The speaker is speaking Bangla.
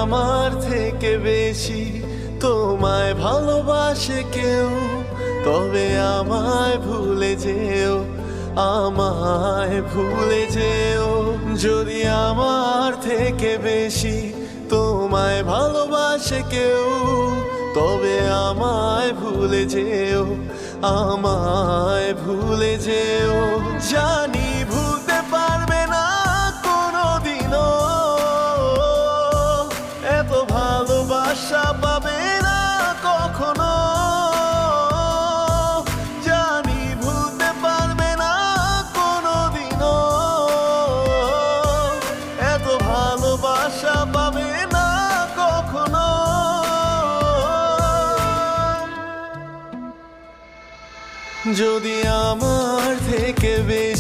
আমার থেকে বেশি তোমায় ভালোবাসে কেউ, তবে আমায় ভুলে যেও, আমায় ভুলে যেও। যদি আমার থেকে বেশি তোমায় ভালোবাসে কেউ, তবে আমায় ভুলে যেও, আমায় ভুলে যেও। জানি ভুলতে পারবে না কোনোদিনও, এত ভালোবাসা পাবে না কখনো। জানি ভুলতে পারবে না কোনোদিনও, এত ভালোবাসা পাবে না কখনো। যদি আমার থেকে বেশি